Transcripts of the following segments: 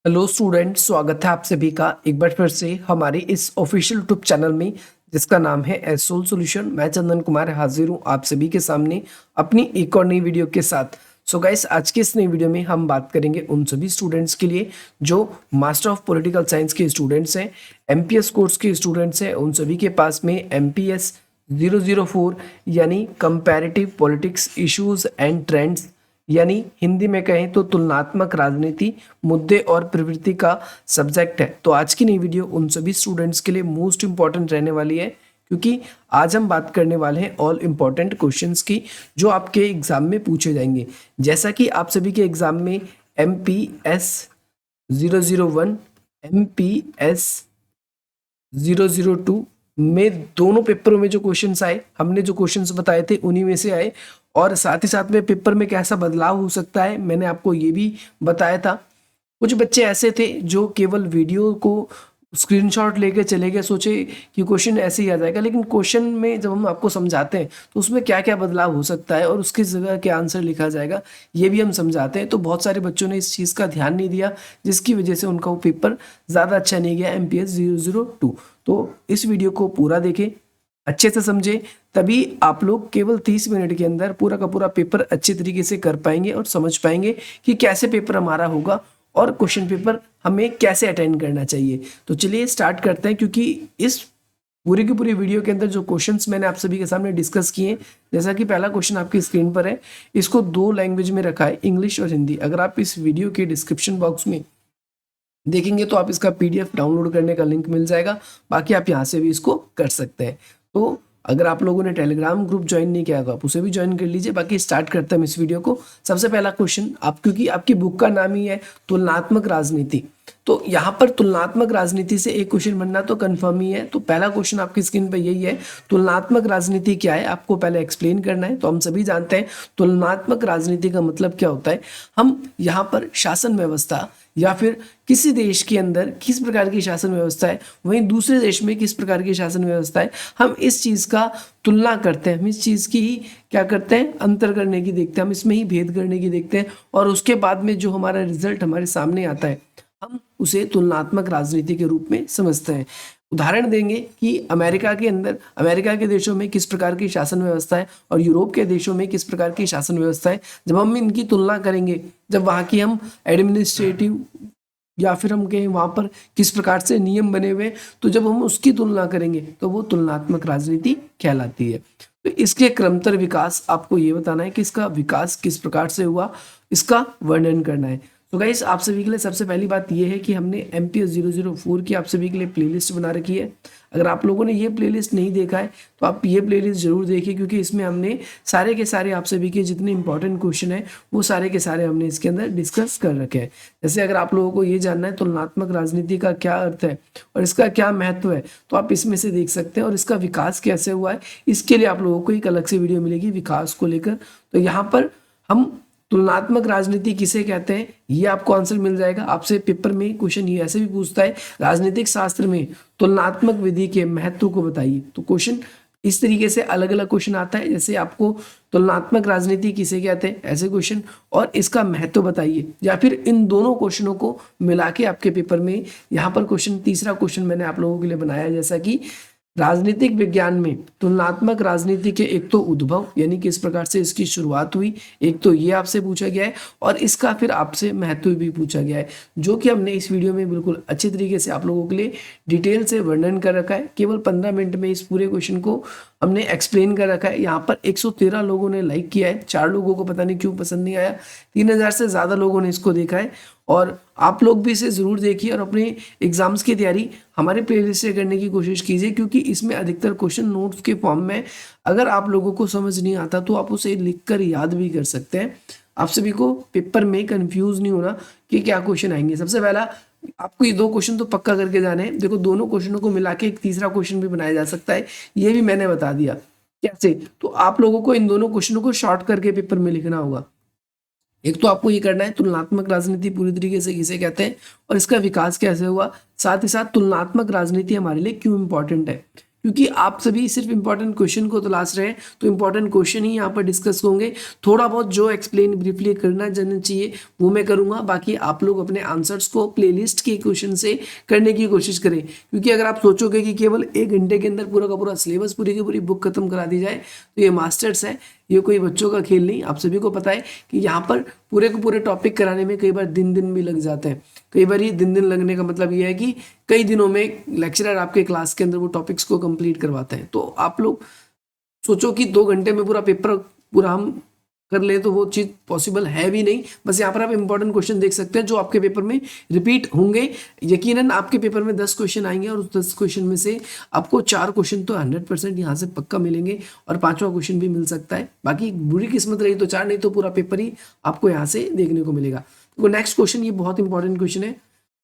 Hello student, स्वागत है आप सभी का एक बार फिर से हमारे इस ऑफिशियल यूट्यूब चैनल में जिसका नाम है एसोल सॉल्यूशन। मैं चंदन कुमार हाजिर हूँ आप सभी के सामने अपनी एक और नई वीडियो के साथ। सो गाइस, आज के इस नई वीडियो में हम बात करेंगे उन सभी स्टूडेंट्स के लिए जो मास्टर ऑफ पॉलिटिकल साइंस के स्टूडेंट्स हैं, एमपीएस कोर्स के स्टूडेंट्स हैं। उन सभी के पास में एमपीएस 004 यानी comparative politics issues and trends, यानी हिंदी में कहें तो तुलनात्मक राजनीति, मुद्दे और प्रवृत्ति का सब्जेक्ट है। तो आज की नई वीडियो उन सभी स्टूडेंट्स के लिए मोस्ट इंपॉर्टेंट रहने वाली है, क्योंकि आज हम बात करने वाले हैं ऑल इंपॉर्टेंट क्वेश्चंस की जो आपके एग्जाम में पूछे जाएंगे। जैसा कि आप सभी के एग्जाम में MPS 001, MPS 002 में दोनों पेपरों में जो क्वेश्चंस आए, हमने जो क्वेश्चंस बताए थे उन्हीं में से आए। और साथ ही साथ में पेपर में कैसा बदलाव हो सकता है मैंने आपको ये भी बताया था। कुछ बच्चे ऐसे थे जो केवल वीडियो को स्क्रीनशॉट लेके चले गए, सोचे कि क्वेश्चन ऐसे ही आ जाएगा, लेकिन क्वेश्चन में जब हम आपको समझाते हैं तो उसमें क्या क्या बदलाव हो सकता है और उसकी जगह क्या आंसर लिखा जाएगा ये भी हम समझाते हैं। तो बहुत सारे बच्चों ने इस चीज़ का ध्यान नहीं दिया, जिसकी वजह से उनका वो पेपर ज़्यादा अच्छा नहीं गया MPS 002। तो इस वीडियो को पूरा देखें, अच्छे से समझे, तभी आप लोग केवल 30 मिनट के अंदर पूरा का पूरा पेपर अच्छे तरीके से कर पाएंगे और समझ पाएंगे कि कैसे पेपर हमारा होगा और क्वेश्चन पेपर हमें कैसे अटेंड करना चाहिए। तो चलिए स्टार्ट करते हैं, क्योंकि इस पूरी की पूरी वीडियो के अंदर जो क्वेश्चंस मैंने आप सभी के सामने डिस्कस किए, जैसा कि पहला क्वेश्चन आपकी स्क्रीन पर है, इसको 2 लैंग्वेज में रखा है, इंग्लिश और हिंदी। अगर आप इस वीडियो के डिस्क्रिप्शन बॉक्स में देखेंगे तो आप इसका PDF डाउनलोड करने का लिंक मिल जाएगा, बाकी आप यहाँ से भी इसको कर सकते हैं। तो अगर आप लोगों ने टेलीग्राम ग्रुप ज्वाइन नहीं किया तो आप उसे भी ज्वाइन कर लीजिए। बाकी स्टार्ट करते हैं हम इस वीडियो को। सबसे पहला क्वेश्चन, आप क्योंकि आपकी बुक का नाम ही है तुलनात्मक राजनीति, तो यहाँ पर तुलनात्मक राजनीति से एक क्वेश्चन बनना तो कंफर्म ही है। तो पहला क्वेश्चन आपकी स्क्रीन पर यही है, तुलनात्मक राजनीति क्या है, आपको पहले एक्सप्लेन करना है। तो हम सभी जानते हैं तुलनात्मक राजनीति का मतलब क्या होता है। हम यहाँ पर शासन व्यवस्था या फिर किसी देश के अंदर किस प्रकार की शासन व्यवस्था है, वहीं दूसरे देश में किस प्रकार की शासन व्यवस्था है, हम इस चीज़ का तुलना करते हैं, हम इस चीज़ की ही क्या करते हैं, अंतर करने की देखते हैं, हम इसमें ही भेद करने की देखते हैं। और उसके बाद में जो हमारा रिजल्ट हमारे सामने आता है हम उसे तुलनात्मक राजनीति के रूप में समझते हैं। उदाहरण देंगे कि अमेरिका के अंदर, अमेरिका के देशों में किस प्रकार की शासन व्यवस्था है और यूरोप के देशों में किस प्रकार की शासन व्यवस्था है। जब हम इनकी तुलना करेंगे, जब वहाँ की हम एडमिनिस्ट्रेटिव या फिर हम कहें वहाँ पर किस प्रकार से नियम बने हुए, तो जब हम उसकी तुलना करेंगे तो वो तुलनात्मक राजनीति कहलाती है। तो इसके क्रमतर विकास, आपको ये बताना है कि इसका विकास किस प्रकार से हुआ, इसका वर्णन करना है। तो गाइस, आप सभी के लिए सबसे पहली बात यह है कि हमने MPS 004 की आप सभी के लिए प्लेलिस्ट बना रखी है। अगर आप लोगों ने ये प्लेलिस्ट नहीं देखा है तो आप ये प्लेलिस्ट जरूर देखिए, क्योंकि इसमें हमने सारे के सारे आप सभी के जितने इंपॉर्टेंट क्वेश्चन हैं वो सारे के सारे हमने इसके अंदर डिस्कस कर रखे हैं। जैसे अगर आप लोगों को ये जानना है तुलनात्मक राजनीति का क्या अर्थ है और इसका क्या महत्व है, तो आप इसमें से देख सकते हैं। और इसका विकास कैसे हुआ है, इसके लिए आप लोगों को एक अलग से वीडियो मिलेगी विकास को लेकर। तो यहाँ पर हम तुलनात्मक राजनीति किसे कहते हैं ये आपको आंसर मिल जाएगा। आपसे पेपर में क्वेश्चन ये ऐसे भी पूछता है, राजनीतिक शास्त्र में तुलनात्मक विधि के महत्व को बताइए। तो क्वेश्चन इस तरीके से अलग अलग क्वेश्चन आता है, जैसे आपको तुलनात्मक राजनीति किसे कहते हैं ऐसे क्वेश्चन, और इसका महत्व बताइए, या फिर इन दोनों क्वेश्चनों को मिला के आपके पेपर में यहाँ पर क्वेश्चन, तीसरा क्वेश्चन मैंने आप लोगों के लिए बनाया, जैसा कि राजनीतिक विज्ञान में तुलनात्मक राजनीति के एक तो उद्भव यानी किस प्रकार से इसकी शुरुआत हुई, एक तो ये आपसे पूछा गया है, और इसका फिर आपसे महत्व भी पूछा गया है, जो कि हमने इस वीडियो में बिल्कुल अच्छे तरीके से आप लोगों के लिए डिटेल से वर्णन कर रखा है। केवल 15 मिनट में इस पूरे क्वेश्चन को हमने एक्सप्लेन कर रखा है। यहाँ पर 113 लोगों ने लाइक किया है, 4 लोगों को पता नहीं क्यों पसंद नहीं आया, 3000 से ज़्यादा लोगों ने इसको देखा है। और आप लोग भी इसे ज़रूर देखिए और अपने एग्जाम्स की तैयारी हमारे प्लेलिस्ट से करने की कोशिश कीजिए, क्योंकि इसमें अधिकतर क्वेश्चन नोट्स के फॉर्म में, अगर आप लोगों को समझ नहीं आता तो आप उसे लिखकर याद भी कर सकते हैं। आप सभी को पेपर में कंफ्यूज नहीं होना कि क्या क्वेश्चन आएंगे। सबसे पहला आपको ये 2 क्वेश्चन तो पक्का करके जाने हैं। देखो, दोनों क्वेश्चनों को मिला के एक तीसरा क्वेश्चन भी बनाया जा सकता है, ये भी मैंने बता दिया कैसे। तो आप लोगों को इन दोनों क्वेश्चनों को शॉर्ट करके पेपर में लिखना होगा। एक तो आपको ये करना है तुलनात्मक राजनीति पूरी तरीके से किसे कहते हैं और इसका विकास कैसे हुआ, साथ ही साथ तुलनात्मक राजनीति हमारे लिए क्यों इंपॉर्टेंट है। क्योंकि आप सभी सिर्फ इंपॉर्टेंट क्वेश्चन को तलाश रहे हैं, तो इंपॉर्टेंट क्वेश्चन ही यहाँ पर डिस्कस होंगे। थोड़ा बहुत जो एक्सप्लेन ब्रीफली करना जानना चाहिए वो मैं करूँगा, बाकी आप लोग अपने आंसर्स को प्लेलिस्ट के क्वेश्चन से करने की कोशिश करें। क्योंकि अगर आप सोचोगे कि केवल 1 घंटे के अंदर पूरा का पूरा सिलेबस, पूरी की पूरी बुक खत्म करा दी जाए, तो ये मास्टर्स है, ये कोई बच्चों का खेल नहीं। आप सभी को पता है कि यहाँ पर पूरे के पूरे टॉपिक कराने में कई बार दिन भी लग जाते हैं। कई बार ये दिन लगने का मतलब ये है कि कई दिनों में लेक्चरर आपके क्लास के अंदर वो टॉपिक्स को कंप्लीट करवाते हैं। तो आप लोग सोचो कि 2 घंटे में पूरा पेपर पूरा हम कर ले, तो वो चीज़ पॉसिबल है भी नहीं। बस यहाँ पर आप इंपॉर्टेंट क्वेश्चन देख सकते हैं जो आपके पेपर में रिपीट होंगे। यकीनन आपके पेपर में 10 क्वेश्चन आएंगे और उस 10 क्वेश्चन में से आपको 4 क्वेश्चन तो 100% यहाँ से पक्का मिलेंगे और 5वां क्वेश्चन भी मिल सकता है। बाकी बुरी किस्मत रही तो 4, नहीं तो पूरा पेपर ही आपको यहाँ से देखने को मिलेगा। तो नेक्स्ट क्वेश्चन, ये बहुत इंपॉर्टेंट क्वेश्चन है।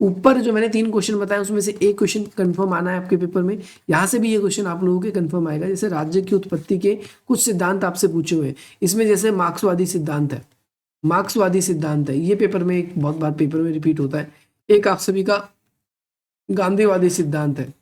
ऊपर जो मैंने 3 क्वेश्चन बताए उसमें से एक क्वेश्चन कंफर्म आना है आपके पेपर में। यहाँ से भी ये क्वेश्चन आप लोगों के कंफर्म आएगा। जैसे राज्य की उत्पत्ति के कुछ सिद्धांत आपसे पूछे हुए हैं, इसमें जैसे मार्क्सवादी सिद्धांत है, मार्क्सवादी सिद्धांत है, ये पेपर में एक बहुत बार पेपर में रिपीट होता है। एक आप सभी का गांधीवादी सिद्धांत है,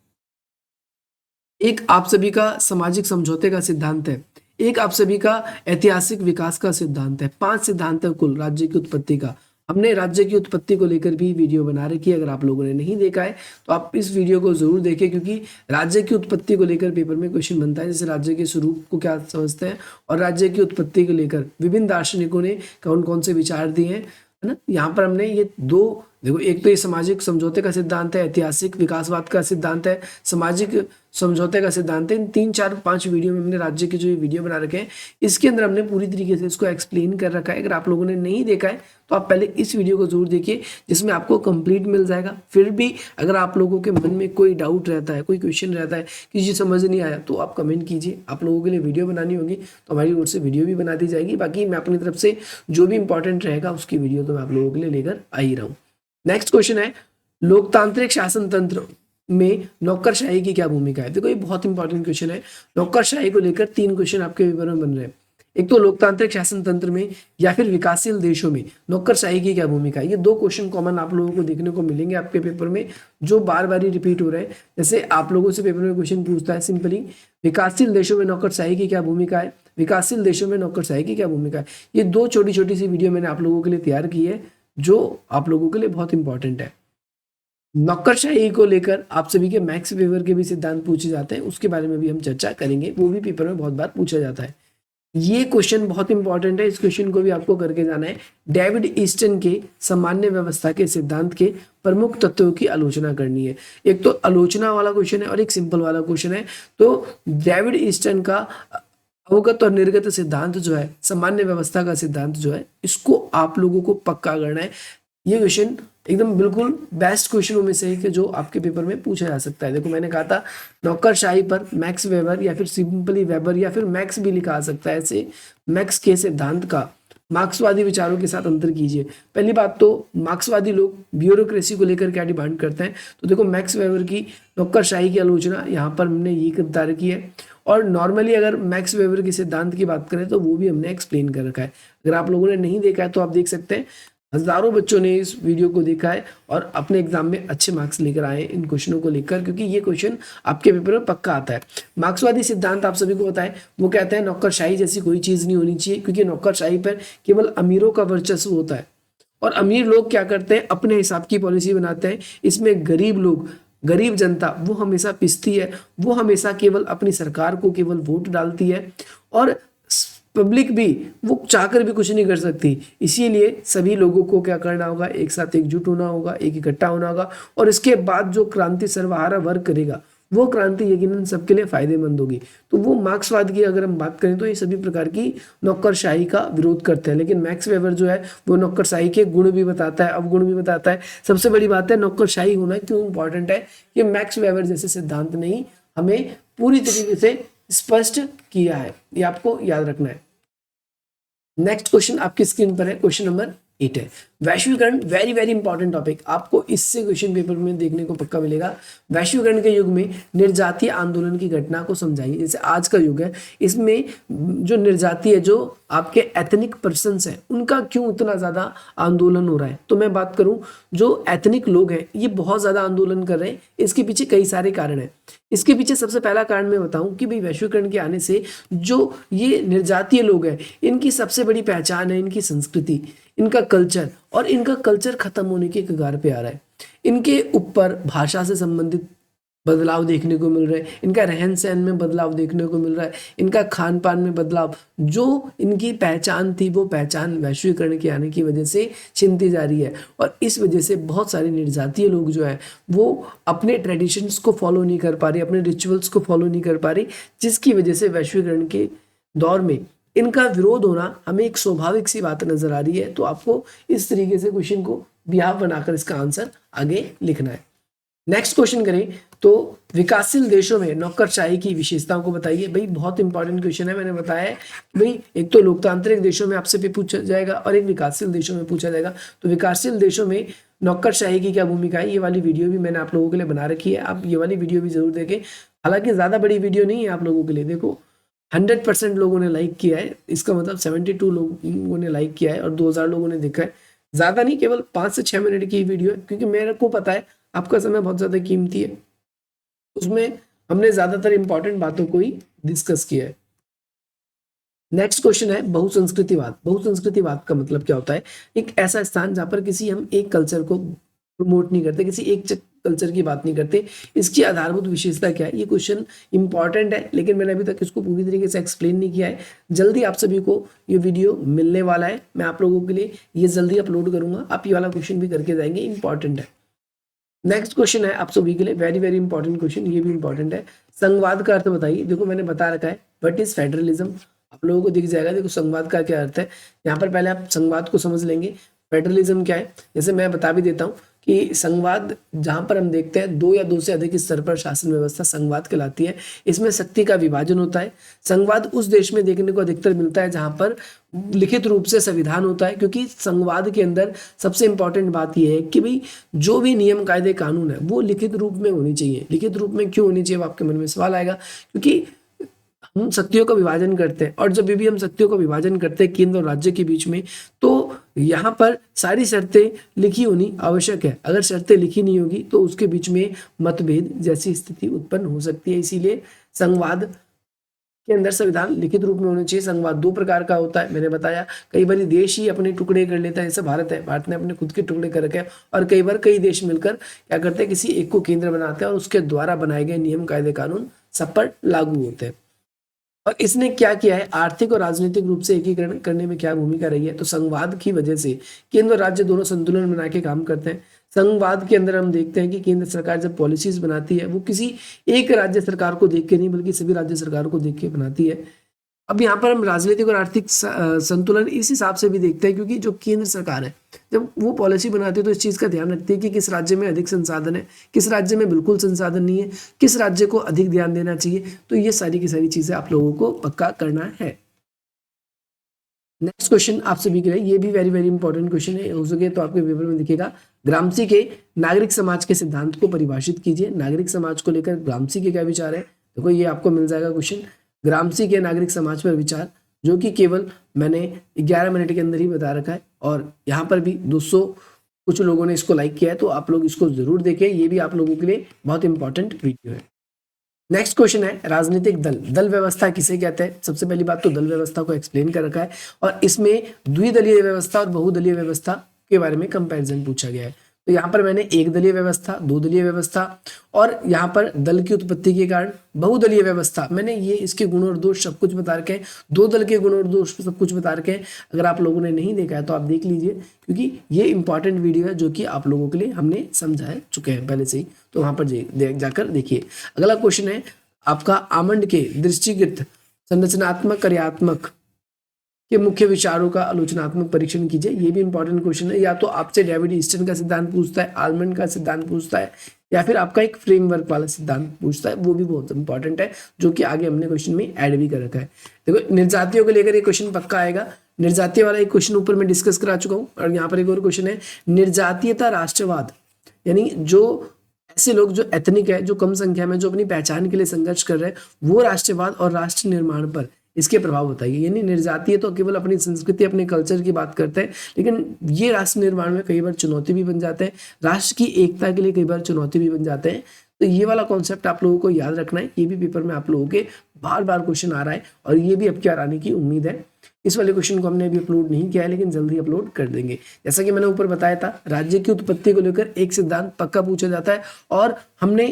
एक आप सभी का सामाजिक समझौते का सिद्धांत है, एक आप सभी का ऐतिहासिक विकास का सिद्धांत है। 5 सिद्धांत है कुल राज्य की उत्पत्ति का। हमने राज्य की उत्पत्ति को लेकर भी वीडियो बना रखी है, अगर आप लोगों ने नहीं देखा है तो आप इस वीडियो को जरूर देखें, क्योंकि राज्य की उत्पत्ति को लेकर पेपर में क्वेश्चन बनता है। जैसे राज्य के स्वरूप को क्या समझते हैं और राज्य की उत्पत्ति को लेकर विभिन्न दार्शनिकों ने कौन कौन से विचार दिए हैं, है ना। यहाँ पर हमने ये 2 देखो, एक तो ये सामाजिक समझौते का सिद्धांत है, ऐतिहासिक विकासवाद का सिद्धांत है, सामाजिक समझौते का सिद्धांत है। इन 3, 4, 5 वीडियो में हमने राज्य के जो ये वीडियो बना रखे हैं, इसके अंदर हमने पूरी तरीके से इसको एक्सप्लेन कर रखा है। अगर आप लोगों ने नहीं देखा है तो आप पहले इस वीडियो को जरूर देखिए, जिसमें आपको कंप्लीट मिल जाएगा। फिर भी अगर आप लोगों के मन में कोई डाउट रहता है, कोई क्वेश्चन रहता है, किसी समझ नहीं आया, तो आप कमेंट कीजिए। आप लोगों के लिए वीडियो बनानी होगी तो हमारी ओर से वीडियो भी बना दी जाएगी। बाकी मैं अपनी तरफ से जो भी इंपॉर्टेंट रहेगा उसकी वीडियो तो मैं आप लोगों के लिए लेकर आ ही रहा हूँ। नेक्स्ट क्वेश्चन है, लोकतांत्रिक शासन तंत्र में नौकरशाही की क्या भूमिका है। देखो, ये बहुत इंपॉर्टेंट क्वेश्चन है। नौकरशाही को लेकर 3 क्वेश्चन आपके पेपर में बन रहे हैं। एक तो लोकतांत्रिक शासन तंत्र में या फिर विकासशील देशों में नौकरशाही की क्या भूमिका है। ये 2 क्वेश्चन कॉमन आप लोगों को देखने को मिलेंगे आपके पेपर में, जो बार बार ही रिपीट हो रहे हैं। जैसे आप लोगों से पेपर में क्वेश्चन पूछता है सिंपली, विकासशील देशों में नौकरशाही की क्या भूमिका है, विकासशील देशों में नौकरशाही की क्या भूमिका है। ये 2 छोटी छोटी सी वीडियो मैंने आप लोगों के लिए तैयार की है, जो आप लोगों के लिए बहुत इंपॉर्टेंट है। नौकरशाही को लेकर आप सभी के मैक्स वेबर के भी सिद्धांत पूछे जाते हैं, उसके बारे में भी हम चर्चा करेंगे, वो भी पेपर में बहुत बार पूछा जाता है। ये क्वेश्चन बहुत इंपॉर्टेंट है, इस क्वेश्चन को भी आपको करके जाना है। डेविड ईस्टन के सामान्य व्यवस्था के सिद्धांत के प्रमुख तत्वों की आलोचना करनी है। एक तो आलोचना वाला क्वेश्चन है और एक सिंपल वाला क्वेश्चन है। तो डेविड ईस्टन का अवगत और निर्गत सिद्धांत जो है, सामान्य व्यवस्था का सिद्धांत जो है, इसको आप लोगों को पक्का करना है। ये क्वेश्चन एकदम बिल्कुल बेस्ट क्वेश्चनों में से है जो आपके पेपर में पूछा जा सकता है। देखो, मैंने कहा था नौकरशाही पर मैक्स वेबर या फिर सिंपली वेबर या फिर मैक्स भी लिखा सकता है। ऐसे मैक्स के सिद्धांत का मार्क्सवादी विचारों के साथ अंतर कीजिए। पहली बात तो मार्क्सवादी लोग ब्यूरोक्रेसी को लेकर क्या डिमांड करते हैं, तो देखो मैक्स वेबर की नौकरशाही की आलोचना यहाँ पर हमने ये किरदार की है। और नॉर्मली अगर मैक्स वेबर के सिद्धांत की बात करें तो वो भी हमने एक्सप्लेन कर रखा है। अगर आप लोगों ने नहीं देखा है तो आप देख सकते हैं। हजारों बच्चों ने इस वीडियो को देखा है और अपने एग्जाम में अच्छे मार्क्स लेकर आए इन क्वेश्चनों को लेकर, क्योंकि ये क्वेश्चन आपके पेपर में पक्का आता है। मार्क्सवादी सिद्धांत आप सभी को पता है, वो कहते हैं नौकरशाही जैसी कोई चीज़ नहीं होनी चाहिए, क्योंकि नौकरशाही पर केवल अमीरों का वर्चस्व होता है और अमीर लोग क्या करते हैं, अपने हिसाब की पॉलिसी बनाते हैं। इसमें गरीब लोग, गरीब जनता वो हमेशा पिसती है, वो हमेशा केवल अपनी सरकार को केवल वोट डालती है और पब्लिक भी वो चाहकर भी कुछ नहीं कर सकती। इसीलिए सभी लोगों को क्या करना होगा, एक साथ एकजुट होना होगा, एक इकट्ठा होना होगा और इसके बाद जो क्रांति सर्वहारा वर्ग करेगा वो क्रांति यकीनन सबके लिए फायदेमंद होगी। तो वो मार्क्सवाद की अगर हम बात करें तो ये सभी प्रकार की नौकरशाही का विरोध करते हैं, लेकिन मैक्स वेबर जो है वो नौकरशाही के गुण भी बताता है, अवगुण भी बताता है। सबसे बड़ी बात है नौकरशाही होना क्यों इंपॉर्टेंट है, कि मैक्स वेबर जैसे सिद्धांत नहीं हमें पूरी तरीके से स्पष्ट किया है, ये आपको याद रखना है। नेक्स्ट क्वेश्चन आपकी स्क्रीन पर है, क्वेश्चन नंबर 8 है वैश्वीकरण। वेरी वेरी इंपॉर्टेंट टॉपिक, आपको इससे क्वेश्चन पेपर में देखने को पक्का मिलेगा। वैश्वीकरण के युग में निर्जातीय आंदोलन की घटना को समझाइए। जैसे आज का युग है, इसमें जो निर्जातीय, जो आपके एथनिक पर्सन्स हैं, उनका क्यों इतना ज़्यादा आंदोलन हो रहा है। तो मैं बात करूं, जो एथनिक लोग हैं ये बहुत ज़्यादा आंदोलन कर रहे हैं। इसके पीछे कई सारे कारण हैं। इसके पीछे सबसे पहला कारण मैं बताऊं कि भाई वैश्वीकरण के आने से जो ये निर्जातीय लोग हैं, इनकी सबसे बड़ी पहचान है इनकी संस्कृति, इनका कल्चर, और इनका कल्चर खत्म होने के कगार पे आ रहा है। इनके ऊपर भाषा से संबंधित बदलाव देखने को मिल रहे हैं, इनका रहन सहन में बदलाव देखने को मिल रहा है, इनका खान पान में बदलाव, जो इनकी पहचान थी वो पहचान वैश्वीकरण के आने की वजह से छिनती जा रही है। और इस वजह से बहुत सारे निर्जातीय लोग जो है वो अपने ट्रेडिशंस को फॉलो नहीं कर पा रहे, अपने रिचुअल्स को फॉलो नहीं कर पा रही, जिसकी वजह से वैश्वीकरण के दौर में इनका विरोध होना हमें एक स्वाभाविक सी बात नजर आ रही है। तो आपको इस तरीके से क्वेश्चन को बिहाव बनाकर इसका आंसर आगे लिखना है। नेक्स्ट क्वेश्चन करें तो विकासशील देशों में नौकरशाही की विशेषताओं को बताइए। भाई बहुत इंपॉर्टेंट क्वेश्चन है, मैंने बताया है भाई एक तो लोकतांत्रिक देशों में आपसे भी पूछा जाएगा और एक विकासशील देशों में पूछा जाएगा। तो विकासशील देशों में नौकरशाही की क्या भूमिका है, ये वाली वीडियो भी मैंने आप लोगों के लिए बना रखी है, आप ये वाली वीडियो भी जरूर देखें। हालांकि ज्यादा बड़ी वीडियो नहीं है आप लोगों के लिए, देखो 100% लोगों ने लाइक किया है, इसका मतलब 72 लोगों ने लाइक किया है और 2000 लोगों ने देखा है। ज्यादा नहीं, केवल 5 से 6 मिनट की वीडियो है, क्योंकि मेरे को पता है आपका समय बहुत ज्यादा कीमती है, उसमें हमने ज्यादातर इंपॉर्टेंट बातों को ही डिस्कस किया है। नेक्स्ट क्वेश्चन है बहुसंस्कृतिवाद। बहुसंस्कृतिवाद का मतलब क्या होता है, एक ऐसा स्थान जहां पर किसी हम एक कल्चर को प्रमोट नहीं करते, किसी एक कल्चर की बात नहीं करते, इसकी आधारभूत विशेषता क्या है। ये क्वेश्चन इंपॉर्टेंट है, लेकिन मैंने अभी तक इसको पूरी तरीके से एक्सप्लेन नहीं किया है। जल्दी आप सभी को ये वीडियो मिलने वाला है, मैं आप लोगों के लिए ये जल्दी अपलोड करूंगा, आप ये वाला क्वेश्चन भी करके जाएंगे, इंपॉर्टेंट है। नेक्स्ट क्वेश्चन है आप सभी के लिए वेरी वेरी इंपॉर्टेंट क्वेश्चन, ये भी इंपॉर्टेंट है। संघवाद का अर्थ बताइए। देखो मैंने बता रखा है व्हाट इज फेडरलिज्म, आप लोगों को दिख जाएगा। देखो संघवाद का क्या अर्थ है, यहाँ पर पहले आप संघवाद को समझ लेंगे। फेडरलिज्म क्या है, जैसे मैं बता भी देता हूँ कि संघवाद जहां पर हम देखते हैं 2 या 2 से अधिक स्तर पर शासन व्यवस्था संघवाद कहलाती है। इसमें शक्ति का विभाजन होता है। संघवाद उस देश में देखने को अधिकतर मिलता है जहां पर लिखित रूप से संविधान होता है, क्योंकि संघवाद के अंदर सबसे इंपॉर्टेंट बात यह है कि भाई जो भी नियम कायदे कानून है वो लिखित रूप में होनी चाहिए। लिखित रूप में क्यों होनी चाहिए, आपके मन में सवाल आएगा, क्योंकि हम शक्तियों का विभाजन करते हैं, और जब भी हम शक्तियों का विभाजन करते हैं केंद्र और राज्य के बीच में, तो यहाँ पर सारी शर्तें लिखी होनी आवश्यक है। अगर शर्तें लिखी नहीं होगी तो उसके बीच में मतभेद जैसी स्थिति उत्पन्न हो सकती है। इसीलिए संघवाद के अंदर संविधान लिखित रूप में होना चाहिए। संघवाद 2 प्रकार का होता है, मैंने बताया। कई बार देश ही अपने टुकड़े कर लेता है, जैसे भारत है, भारत ने अपने खुद के टुकड़े कर रखे हैं, और कई बार कई देश मिलकर क्या करते हैं, किसी एक को केंद्र बनाते हैं और उसके द्वारा बनाए गए नियम कायदे कानून सब पर लागू होते हैं। और इसने क्या किया है, आर्थिक और राजनीतिक रूप से एकीकरण करने में क्या भूमिका रही है। तो संघवाद की वजह से केंद्र और राज्य दोनों संतुलन बना के काम करते हैं। संघवाद के अंदर हम देखते हैं कि केंद्र सरकार जब पॉलिसीज बनाती है वो किसी एक राज्य सरकार को देख के नहीं, बल्कि सभी राज्य सरकारों को देख के बनाती है। अब यहाँ पर हम राजनीतिक और आर्थिक संतुलन इस हिसाब से भी देखते हैं, क्योंकि जो केंद्र सरकार है जब वो पॉलिसी बनाती है तो इस चीज़ का ध्यान रखती है कि किस राज्य में अधिक संसाधन है, किस राज्य में बिल्कुल संसाधन नहीं है, किस राज्य को अधिक ध्यान देना चाहिए। तो ये सारी की सारी चीज़ें आप लोगों को पक्का करना है। नेक्स्ट क्वेश्चन आप सभी के लिए, ये भी वेरी वेरी इंपॉर्टेंट क्वेश्चन है, हो सके तो आपके पेपर में दिखेगा। ग्रामसी के नागरिक समाज के सिद्धांत को परिभाषित कीजिए। नागरिक समाज को लेकर ग्रामसी के क्या विचार है, देखो ये आपको मिल जाएगा क्वेश्चन। ग्रामसी के नागरिक समाज पर विचार, जो कि केवल मैंने 11 मिनट के अंदर ही बता रखा है, और यहाँ पर भी 200 कुछ लोगों ने इसको लाइक किया है, तो आप लोग इसको जरूर देखें, ये भी आप लोगों के लिए बहुत इंपॉर्टेंट वीडियो है। नेक्स्ट क्वेश्चन है राजनीतिक दल। दल व्यवस्था किसे कहते हैं। सबसे पहली बात तो दल व्यवस्था को एक्सप्लेन कर रखा है, और इसमें द्विदलीय व्यवस्था और बहुदलीय व्यवस्था के बारे में कंपैरिजन पूछा गया है। तो यहाँ पर मैंने एक दलीय व्यवस्था, 2 दलीय व्यवस्था, और यहाँ पर दल की उत्पत्ति के कारण बहुदलीय व्यवस्था, मैंने ये इसके गुण और दोष सब कुछ बता रखे हैं। 2 दल के गुण और दोष सब कुछ बता रखे हैं। अगर आप लोगों ने नहीं देखा है तो आप देख लीजिए, क्योंकि ये इंपॉर्टेंट वीडियो है जो कि आप लोगों के लिए हमने समझा चुके हैं पहले से ही, तो वहां पर जाकर देखिए। अगला क्वेश्चन है आपका, आमंड के दृष्टिगत संरचनात्मक कार्यात्मक के मुख्य विचारों का आलोचनात्मक परीक्षण कीजिए। ये भी इंपॉर्टेंट क्वेश्चन है। या तो आपसे डेविड ईस्टन का सिद्धांत पूछता है, आलमंड का सिद्धांत पूछता है, या फिर आपका एक फ्रेमवर्क वाला सिद्धांत पूछता है, वो भी बहुत इंपॉर्टेंट है, जो कि आगे हमने क्वेश्चन में ऐड भी कर रखा है। देखो निर्जातियों को लेकर ये क्वेश्चन पक्का आएगा। निर्जातीय वाला एक क्वेश्चन ऊपर मैं डिस्कस करा चुका हूँ, और यहाँ पर एक और क्वेश्चन है निर्जातीयता राष्ट्रवाद, यानी जो ऐसे लोग जो एथनिक है, जो कम संख्या में, जो अपनी पहचान के लिए संघर्ष कर रहे हैं, वो राष्ट्रवाद और राष्ट्र निर्माण पर इसके प्रभाव बताइए। यानी निर्जातीय तो केवल अपनी संस्कृति, अपने कल्चर की बात करते हैं, लेकिन ये राष्ट्र निर्माण में कई बार चुनौती भी बन जाते हैं, राष्ट्र की एकता के लिए कई बार चुनौती भी बन जाते हैं। तो ये वाला कॉन्सेप्ट आप लोगों को याद रखना है। ये भी पेपर में आप लोगों के बार बार क्वेश्चन आ रहा है और ये भी अब क्या आने की उम्मीद है। इस वाले क्वेश्चन को हमने अभी अपलोड नहीं किया है, लेकिन जल्दी अपलोड कर देंगे। जैसा कि मैंने ऊपर बताया था, राज्य की उत्पत्ति को लेकर एक सिद्धांत पक्का पूछा जाता है और हमने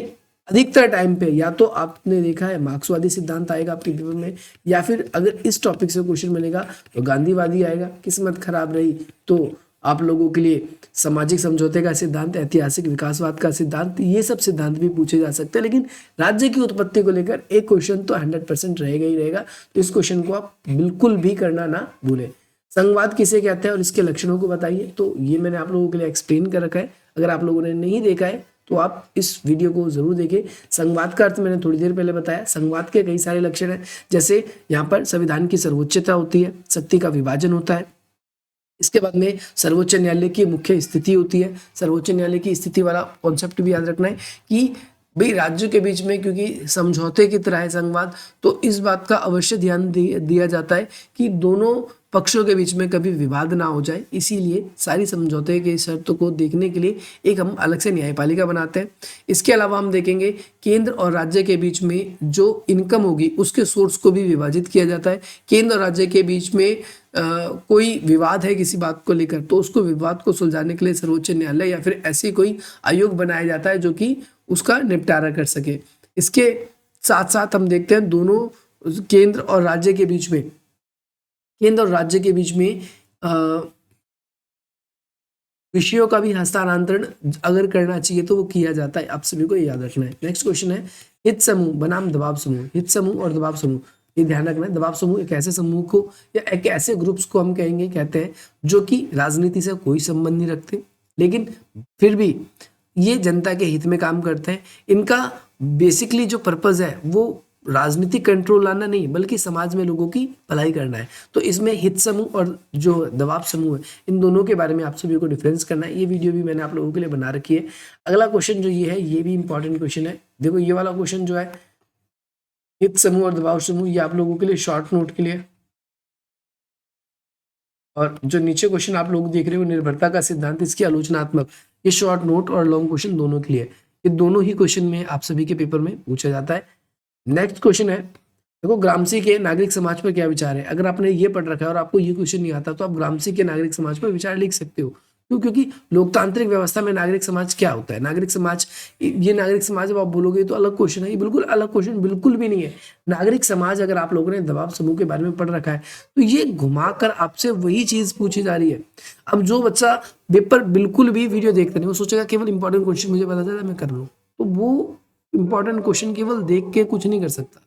अधिकतर टाइम पे या तो आपने देखा है मार्क्सवादी सिद्धांत आएगा आपके पेपर में, या फिर अगर इस टॉपिक से क्वेश्चन मिलेगा तो गांधीवादी आएगा। किस्मत खराब रही तो आप लोगों के लिए सामाजिक समझौते का सिद्धांत, ऐतिहासिक विकासवाद का सिद्धांत, ये सब सिद्धांत भी पूछे जा सकते हैं। लेकिन राज्य की उत्पत्ति को लेकर एक क्वेश्चन तो 100% रहेगा ही रहेगा, तो इस क्वेश्चन को आप बिल्कुल भी करना ना भूलें। संघवाद किसे कहते हैं और इसके लक्षणों को बताइए, तो ये मैंने आप लोगों के लिए एक्सप्लेन कर रखा है। अगर आप लोगों ने नहीं देखा है तो आप इस वीडियो को जरूर देखें। संघवाद का अर्थ मैंने थोड़ी देर पहले बताया। संघवाद के कई सारे लक्षण हैं, जैसे यहाँ पर संविधान की सर्वोच्चता होती है, शक्ति का विभाजन होता है, इसके बाद में सर्वोच्च न्यायालय की मुख्य स्थिति होती है। सर्वोच्च न्यायालय की स्थिति वाला कॉन्सेप्ट भी याद रखना है कि भाई राज्यों के बीच में क्योंकि समझौते की तरह है संघवाद, तो इस बात का अवश्य ध्यान दिया जाता है कि दोनों पक्षों के बीच में कभी विवाद ना हो जाए। इसीलिए सारी समझौते के शर्तों को देखने के लिए एक हम अलग से न्यायपालिका बनाते हैं। इसके अलावा हम देखेंगे केंद्र और राज्य के बीच में जो इनकम होगी उसके सोर्स को भी विभाजित किया जाता है। केंद्र और राज्य के बीच में कोई विवाद है किसी बात को लेकर, तो उसको विवाद को सुलझाने के लिए सर्वोच्च न्यायालय या फिर ऐसी कोई आयोग बनाया जाता है जो कि उसका निपटारा कर सके। इसके साथ साथ हम देखते हैं दोनों केंद्र और राज्य के बीच में विषयों का भी हस्तांतरण अगर करना चाहिए तो वो किया जाता है। आप सभी को याद रखना है। नेक्स्ट क्वेश्चन है हित समूह बनाम दबाव समूह। हित समूह और दबाव समूह, ये ध्यान रखना है। दबाव समूह एक ऐसे समूह को या एक ऐसे ग्रुप्स को हम कहते हैं जो कि राजनीति से कोई संबंध नहीं रखते, लेकिन फिर भी ये जनता के हित में काम करते हैं। इनका बेसिकली जो पर्पस है वो राजनीतिक कंट्रोल लाना नहीं, बल्कि समाज में लोगों की भलाई करना है। तो इसमें हित समूह और जो दबाव समूह है, इन दोनों के बारे में आप सभी को डिफरेंस करना है। ये वीडियो भी मैंने आप लोगों के लिए बना रखी है। अगला क्वेश्चन जो ये है, ये भी इंपॉर्टेंट क्वेश्चन है। देखो ये वाला क्वेश्चन जो है हित समूह और दबाव समूह, ये आप लोगों के लिए शॉर्ट नोट के लिए, और जो नीचे क्वेश्चन आप लोग देख रहे हो निर्भरता का सिद्धांत, इसकी आलोचनात्मक, ये शॉर्ट नोट और लॉन्ग क्वेश्चन दोनों के लिए। ये दोनों ही क्वेश्चन में आप सभी के पेपर में पूछा जाता है। नेक्स्ट क्वेश्चन है, देखो ग्रामसी के नागरिक समाज पर क्या विचार है। अगर आपने ये पढ़ रखा है और आपको ये क्वेश्चन नहीं आता तो आप ग्रामसी के नागरिक समाज पर विचार लिख सकते हो। क्यों? क्योंकि लोकतांत्रिक व्यवस्था में नागरिक समाज क्या होता है। नागरिक समाज, ये नागरिक समाज जब आप बोलोगे तो अलग क्वेश्चन है, ये बिल्कुल अलग क्वेश्चन बिल्कुल भी नहीं है। नागरिक समाज अगर आप लोगों ने दबाव समूह के बारे में पढ़ रखा है तो ये घुमाकर आपसे वही चीज पूछी जा रही है। अब जो बच्चा पेपर बिल्कुल भी वीडियो देखते नहीं, वो सोचेगा केवल इंपॉर्टेंट क्वेश्चन मुझे पता चला मैं कर लूँ, तो वो इंपॉर्टेंट क्वेश्चन केवल देख के कुछ नहीं कर सकता,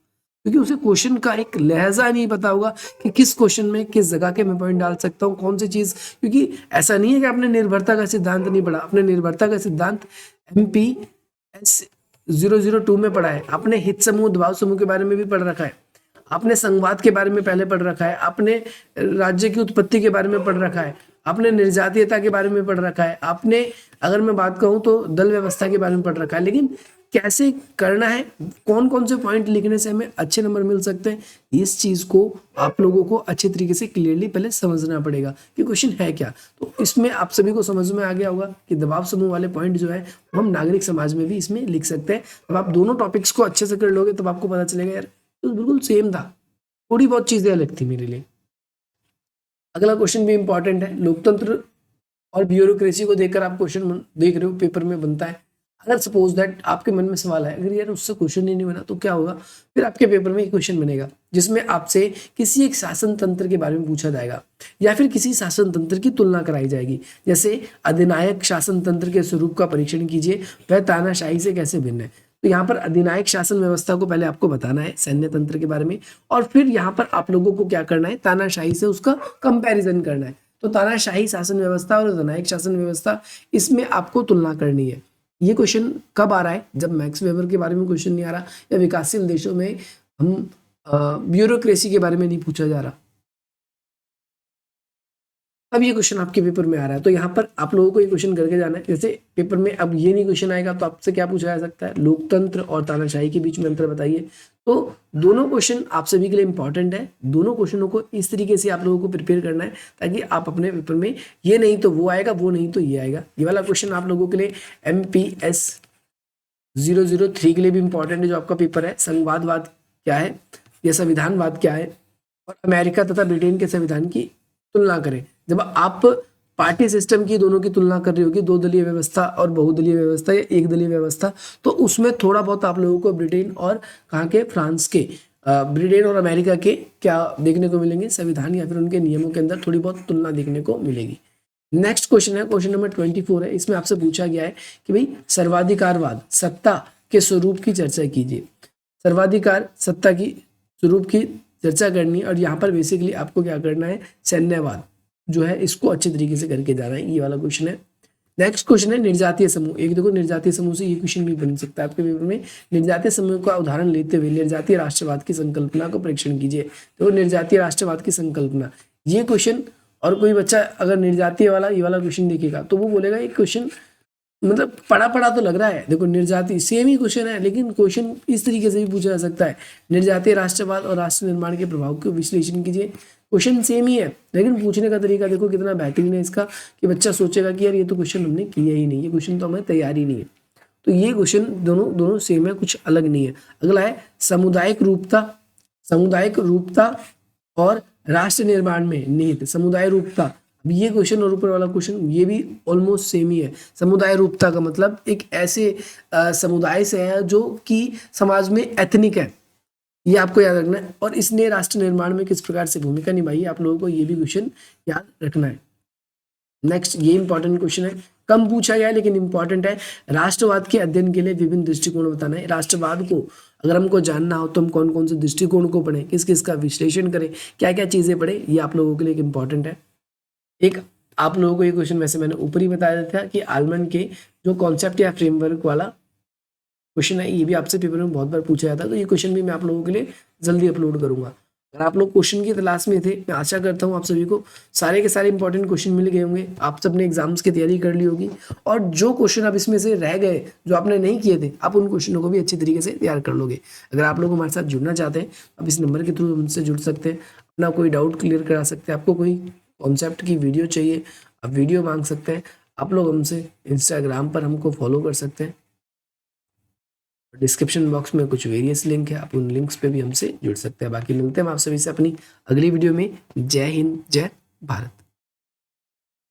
क्योंकि उसे क्वेश्चन का एक लहजा नहीं पता होगा कि किस क्वेश्चन में किस जगह के मैं पॉइंट डाल सकता हूँ, कौन सी चीज। क्योंकि ऐसा नहीं है कि आपने निर्भरता का सिद्धांत नहीं पढ़ा, आपने निर्भरता का सिद्धांत MPS 002 में पढ़ा है। आपने हित समूह दबाव समूह के बारे में भी पढ़ रखा है, आपने संघवाद के बारे में पहले पढ़ रखा है, आपने राज्य की उत्पत्ति के बारे में पढ़ रखा है, आपने निर्जातीयता के बारे में पढ़ रखा है, आपने अगर मैं बात कहूँ तो दल व्यवस्था के बारे में पढ़ रखा है। लेकिन कैसे करना है, कौन कौन से पॉइंट लिखने से हमें अच्छे नंबर मिल सकते हैं, इस चीज को आप लोगों को अच्छे तरीके से क्लियरली पहले समझना पड़ेगा कि क्वेश्चन है क्या। तो इसमें आप सभी को समझ में आ गया होगा कि दबाव समूह वाले पॉइंट जो है वो हम नागरिक समाज में भी इसमें लिख सकते हैं। अब आप दोनों टॉपिक्स को अच्छे से कर लोगे तब आपको पता चलेगा यार तो बिल्कुल सेम था, थोड़ी बहुत चीजें अलग थी मेरे लिए। अगला क्वेश्चन भी इंपॉर्टेंट है। लोकतंत्र और ब्यूरोक्रेसी को देखकर आप क्वेश्चन देख रहे हो पेपर में बनता है। अगर सपोज दैट आपके मन में सवाल है, अगर यार उससे क्वेश्चन ही नहीं बना तो क्या होगा, फिर आपके पेपर में एक क्वेश्चन बनेगा जिसमें आपसे किसी एक शासन तंत्र के बारे में पूछा जाएगा या फिर किसी शासन तंत्र की तुलना कराई जाएगी। जैसे अधिनायक शासन तंत्र के स्वरूप का परीक्षण कीजिए, वह तानाशाही से कैसे भिन्न है। तो यहाँ पर अधिनायक शासन व्यवस्था को पहले आपको बताना है, सैन्य तंत्र के बारे में, और फिर यहाँ पर आप लोगों को क्या करना है, तानाशाही से उसका कंपैरिजन करना है। तो तानाशाही शासन व्यवस्था और अधिनायक शासन व्यवस्था, इसमें आपको तुलना करनी है। ये क्वेश्चन कब आ रहा है, जब मैक्स वेबर के बारे में क्वेश्चन नहीं आ रहा या विकासशील देशों में हम ब्यूरोक्रेसी के बारे में नहीं पूछा जा रहा, अब ये क्वेश्चन आपके पेपर में आ रहा है। तो यहाँ पर आप लोगों को ये क्वेश्चन करके जाना है। जैसे पेपर में अब ये नहीं क्वेश्चन आएगा तो आपसे क्या पूछा जा सकता है, लोकतंत्र और तानाशाही के बीच में अंतर बताइए। तो दोनों क्वेश्चन आप सभी के लिए इंपॉर्टेंट है। दोनों क्वेश्चनों को इस तरीके से आप लोगों को प्रिपेयर करना है ताकि आप अपने पेपर में ये नहीं तो वो आएगा, वो नहीं तो ये आएगा। ये वाला क्वेश्चन आप लोगों के लिए MPS 003 के लिए भी इंपॉर्टेंट है जो आपका पेपर है, संघवादवाद क्या है या संविधानवाद क्या है, और अमेरिका तथा ब्रिटेन के संविधान की तुलना करें। जब आप पार्टी सिस्टम की दोनों की तुलना कर रही होगी, 2 दलीय व्यवस्था और बहुदलीय व्यवस्था या 1 दलीय व्यवस्था, तो उसमें थोड़ा बहुत आप लोगों को ब्रिटेन और कहाँ के, फ्रांस के, ब्रिटेन और अमेरिका के क्या देखने को मिलेंगे, संविधान या फिर उनके नियमों के अंदर थोड़ी बहुत तुलना देखने को मिलेगी। नेक्स्ट क्वेश्चन है, क्वेश्चन नंबर 24 है। इसमें आपसे पूछा गया है कि भाई सर्वाधिकारवाद सत्ता के स्वरूप की चर्चा कीजिए। सर्वाधिकार सत्ता की स्वरूप की चर्चा करनी है, और यहाँ पर बेसिकली आपको क्या करना है, सैन्यवाद जो है इसको अच्छे तरीके से करके जाना है, ये वाला क्वेश्चन है। नेक्स्ट क्वेश्चन है निर्जातीय समूह। एक देखो निर्जातीय समूह से ये क्वेश्चन भी बन सकता है आपके पेपर में। निर्जातीय समूह का उदाहरण लेते हुए निर्जातीय राष्ट्रवाद की संकल्पना को परीक्षण कीजिए। तो निर्जातीय राष्ट्रवाद की संकल्पना, ये क्वेश्चन, और कोई बच्चा अगर निर्जातीय वाला ये वाला क्वेश्चन देखेगा तो वो बोलेगा ये क्वेश्चन मतलब पढ़ा पढ़ा तो लग रहा है। देखो निर्जातीय सेम ही क्वेश्चन है, लेकिन क्वेश्चन इस तरीके से भी पूछा जा सकता है, निर्जातीय राष्ट्रवाद और राष्ट्र निर्माण के प्रभाव को विश्लेषण कीजिए। क्वेश्चन सेम ही है, लेकिन पूछने का तरीका देखो कितना बेहतरीन है इसका, कि बच्चा सोचेगा कि यार ये तो क्वेश्चन हमने किया ही नहीं, ये क्वेश्चन तो हमें तैयार ही नहीं है। तो ये क्वेश्चन दोनों सेम है, कुछ अलग नहीं है। अगला है सामुदायिक रूपता और राष्ट्र निर्माण में निहित समुदाय रूपता। अब ये क्वेश्चन और ऊपर वाला क्वेश्चन ये भी ऑलमोस्ट सेम ही है। समुदाय रूपता का मतलब एक ऐसे समुदाय से है जो कि समाज में एथनिक है, ये आपको याद रखना है। और इसने राष्ट्र निर्माण में किस प्रकार से भूमिका निभाई है, आप लोगों को ये भी क्वेश्चन याद रखना है। नेक्स्ट, ये इंपॉर्टेंट क्वेश्चन है, कम पूछा गया है लेकिन इंपॉर्टेंट है। राष्ट्रवाद के अध्ययन के लिए विभिन्न दृष्टिकोण बताना है। राष्ट्रवाद को अगर हमको जानना हो तो हम कौन कौन से दृष्टिकोण को पढ़ें, किस किस का विश्लेषण करें, क्या क्या चीजें पढ़ें, ये आप लोगों के लिए इंपॉर्टेंट है। एक आप लोगों को ये क्वेश्चन वैसे मैंने ऊपर ही बताया था कि आलमंड के जो कॉन्सेप्ट या फ्रेमवर्क वाला क्वेश्चन है, ये भी आपसे पेपर में बहुत बार पूछा जाता है, तो ये क्वेश्चन भी मैं आप लोगों के लिए जल्दी अपलोड करूंगा। अगर आप लोग क्वेश्चन की तलाश में थे, मैं आशा करता हूँ आप सभी को सारे के सारे इंपॉर्टेंट क्वेश्चन मिल गए होंगे, आप सबने एग्जाम्स की तैयारी कर ली होगी, और जो क्वेश्चन अब इसमें से रह गए जो आपने नहीं किए थे, आप उन क्वेश्चनों को भी अच्छी तरीके से तैयार कर लोगे। अगर आप लोग हमारे साथ जुड़ना चाहते हैं, आप इस नंबर के थ्रू हमसे जुड़ सकते हैं, अपना कोई डाउट क्लियर करा सकते हैं, आपको कोई कॉन्सेप्ट की वीडियो चाहिए आप वीडियो मांग सकते हैं, आप लोग हमसे इंस्टाग्राम पर हमको फॉलो कर सकते हैं। डिस्क्रिप्शन बॉक्स में कुछ वेरियस लिंक है, आप उन लिंक्स पे भी हमसे जुड़ सकते हैं। बाकी मिलते हैं हम आप सभी से अपनी अगली वीडियो में। जय हिंद, जय भारत।